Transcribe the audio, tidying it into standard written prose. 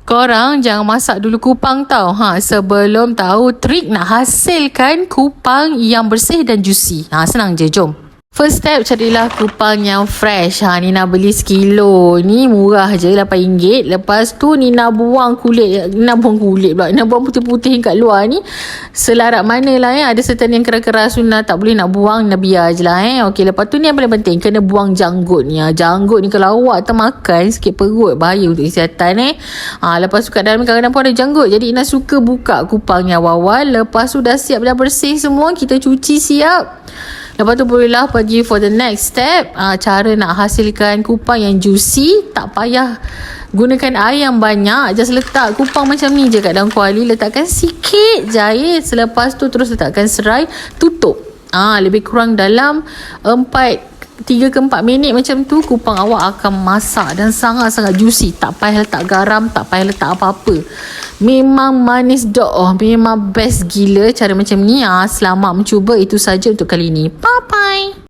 Korang jangan masak dulu kupang tau. Sebelum tahu trik nak hasilkan kupang yang bersih dan juicy. Senang je, jom. First step, carilah kupang yang fresh. Nina beli sekilo. Ni murah je, RM8. Lepas tu Nina buang kulit. Nina buang putih-putih kat luar ni. Selarat mana lah Ada certain yang keras-keras Nina tak boleh nak buang. Nina biar je lah Okey, lepas tu ni yang paling penting, kena buang janggut ni. Janggut ni kalau awak termakan sikit perut, bahaya untuk kesihatan Lepas tu kat dalam kadang-kadang pun ada janggut. Jadi Nina suka buka kupang yang awal. Lepas tu dah siap, dah bersih semua, kita cuci siap. Lepas tu bolehlah pergi for the next step. Cara nak hasilkan kupang yang juicy. Tak payah gunakan air yang banyak. Just letak kupang macam ni je kat dalam kuali. Letakkan sikit je air. Selepas tu terus letakkan serai. Tutup. Lebih kurang dalam 3 ke 4 minit macam tu, kupang awak akan masak dan sangat-sangat juicy. Tak payah letak garam, tak payah letak apa-apa. Memang manis memang best gila cara macam ni. Selamat mencuba. Itu saja untuk kali ini. Bye-bye.